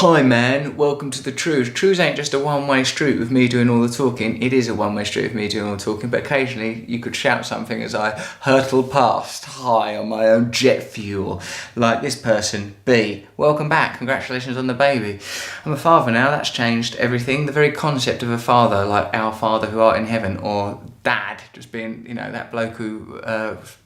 Hi man, welcome to the Trews. Trews ain't just a one-way street with me doing all the talking. It is a one-way street with me doing all the talking, but occasionally you could shout something as I hurtle past high on my own jet fuel. Like this person, B. Welcome back, congratulations on the baby. I'm a father now, that's changed everything. The very concept of a father, like our Father who art in heaven, or dad, just being, you know, that bloke who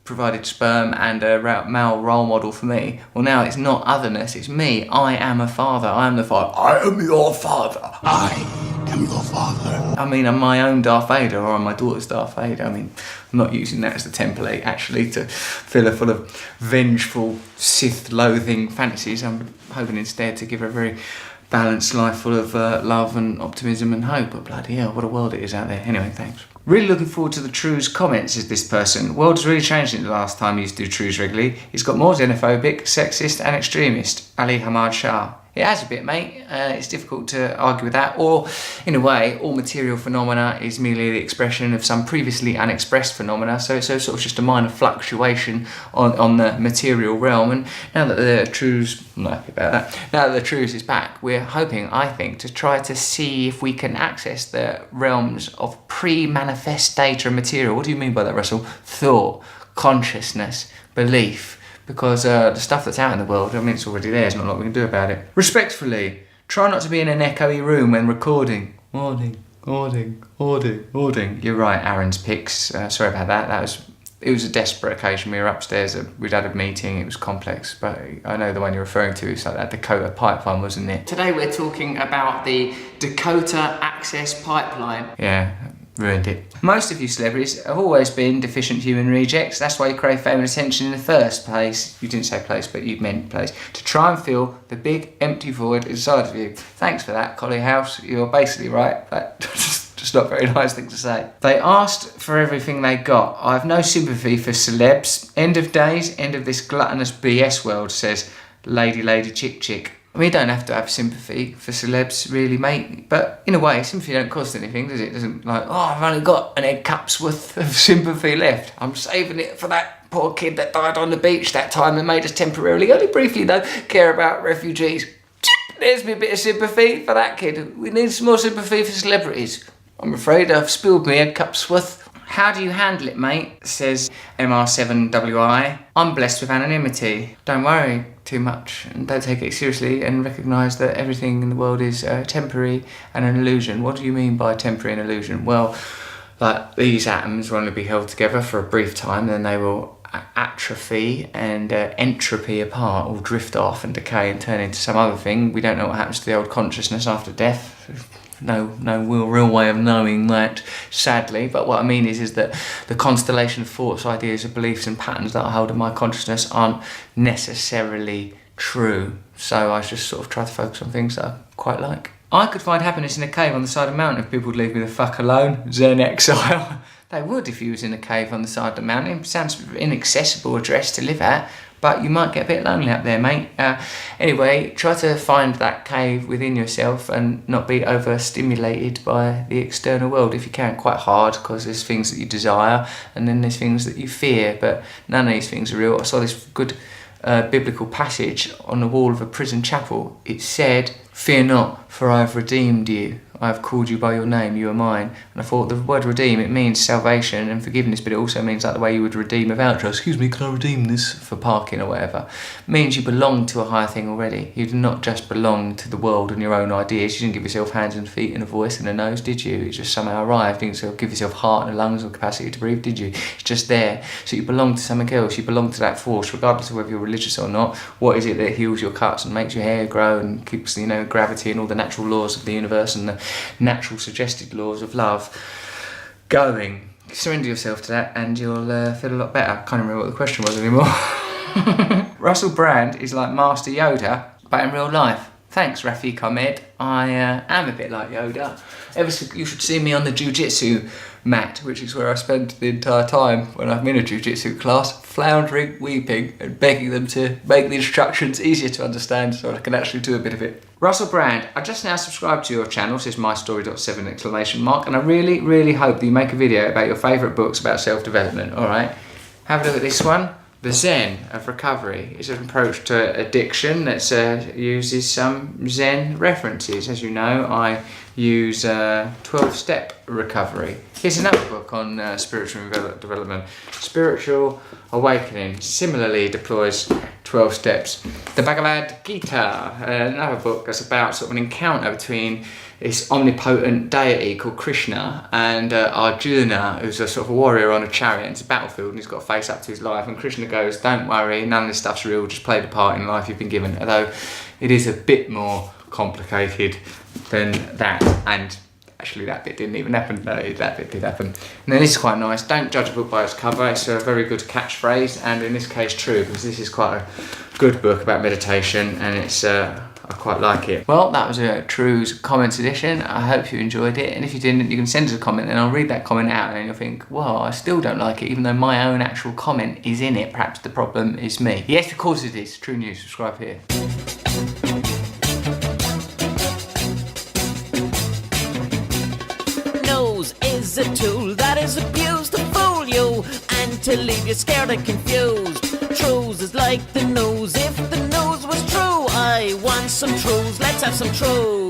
provided sperm and a male role model for me. Well, now it's not otherness, it's me. I am a father. I am the father. I am your father. I am your father. I mean, I'm my own Darth Vader, or I'm my daughter's Darth Vader. I mean, I'm not using that as the template, actually, to fill her full of vengeful, Sith-loathing fantasies. I'm hoping instead to give her a very balanced life full of love and optimism and hope. But bloody hell, what a world it is out there. Anyway, thanks. Really looking forward to the Trews comments, says this person. World has really changed since the last time he used to do Trews regularly. He's got more xenophobic, sexist and extremist. Ali Hamad Shah. It has a bit, mate. It's difficult to argue with that. Or, in a way, all material phenomena is merely the expression of some previously unexpressed phenomena. So it's sort of just a minor fluctuation on the material realm. And now that the Trews, I'm not happy about that. Now that the Trews is back, we're hoping, I think, to try to see if we can access the realms of pre-manifest data and material. What do you mean by that, Russell? Thought, consciousness, belief. Because the stuff that's out in the world, I mean, it's already there, there's not a lot we can do about it. Respectfully, try not to be in an echoey room when recording. Ording. You're right, Aaron's picks. Sorry about that. It was a desperate occasion. We were upstairs, we'd had a meeting, it was complex, but I know the one you're referring to is like that Dakota pipeline, wasn't it? Today we're talking about the Dakota Access Pipeline. Yeah. Ruined it. Most of you celebrities have always been deficient human rejects. That's why you crave fame and attention in the first place. You didn't say place, but you meant place. To try and fill the big empty void inside of you. Thanks for that, Collie House. You're basically right. That's just not a very nice thing to say. They asked for everything they got. I have no sympathy for celebs. End of days, end of this gluttonous BS world, says Lady Chick. We don't have to have sympathy for celebs, really, mate. But in a way, sympathy don't cost anything, does it? It doesn't like, oh, I've only got an egg cup's worth of sympathy left. I'm saving it for that poor kid that died on the beach that time and made us temporarily, only briefly though, care about refugees. There's me a bit of sympathy for that kid. We need some more sympathy for celebrities. I'm afraid I've spilled my egg cup's worth. How do you handle it, mate? Says MR7WI. I'm blessed with anonymity. Don't worry too much and don't take it seriously and recognise that everything in the world is temporary and an illusion. What do you mean by temporary and illusion? Well, like these atoms will only be held together for a brief time, then they will atrophy and entropy apart, or drift off and decay and turn into some other thing. We don't know what happens to the old consciousness after death. No real way of knowing that, sadly. But what I mean is that the constellation of thoughts, ideas, and beliefs and patterns that I hold in my consciousness aren't necessarily true. So I just sort of try to focus on things that I quite like. I could find happiness in a cave on the side of a mountain if people would leave me the fuck alone. Zen exile. They would if you was in a cave on the side of the mountain. It sounds an inaccessible address to live at. But you might get a bit lonely up there, mate. Anyway, try to find that cave within yourself and not be overstimulated by the external world if you can. Quite hard, because there's things that you desire and then there's things that you fear, but none of these things are real. I saw this good biblical passage on the wall of a prison chapel. It said, "Fear not, for I have redeemed you. I have called you by your name, you are mine." And I thought the word redeem, it means salvation and forgiveness, but it also means like the way you would redeem a voucher. Excuse me, can I redeem this for parking or whatever? It means you belong to a higher thing already. You do not just belong to the world and your own ideas. You didn't give yourself hands and feet and a voice and a nose, did you? It just somehow arrived. You didn't give yourself heart and lungs or capacity to breathe, did you? It's just there. So you belong to something else. You belong to that force, regardless of whether you're religious or not. What is it that heals your cuts and makes your hair grow and keeps, gravity and all the natural laws of the universe and the natural suggested laws of love going? Surrender yourself to that and you'll feel a lot better. I can't remember what the question was anymore. Russell Brand is like Master Yoda, but in real life. Thanks, Rafiq Ahmed. I am a bit like Yoda. You should see me on the jiu-jitsu mat, which is where I spend the entire time when I'm in a jiu-jitsu class, floundering, weeping, and begging them to make the instructions easier to understand so I can actually do a bit of it. Russell Brand, I just now subscribed to your channel, says mystory.7! And I really hope that you make a video about your favourite books about self-development. Alright, have a look at this one. The Zen of recovery is an approach to addiction that uses some Zen references. As you know, I use 12-step recovery. Here's another book on spiritual development. Spiritual Awakening similarly deploys 12 steps. The Bhagavad Gita, another book that's about sort of an encounter between this omnipotent deity called Krishna and Arjuna, who's a sort of a warrior on a chariot. It's a battlefield and he's got to face up to his life, and Krishna goes, don't worry, none of this stuff's real, just play the part in life you've been given. Although it is a bit more complicated than that, and actually that bit didn't even happen. No, that bit did happen. And then this is quite nice. Don't judge a book by its cover. It's a very good catchphrase, and in this case true, because this is quite a good book about meditation, and it's I quite like it. Well, that was a Trews Comments edition. I hope you enjoyed it, and if you didn't, you can send us a comment and I'll read that comment out, and you'll think, well, I still don't like it, even though my own actual comment is in it. Perhaps the problem is me. Yes, of course it is. True News. Subscribe here. Nose is a tool that is abused to fool you and to leave you scared and confused. Trews is like the nose. If the nose was true, I want some Trews. Let's have some Trews.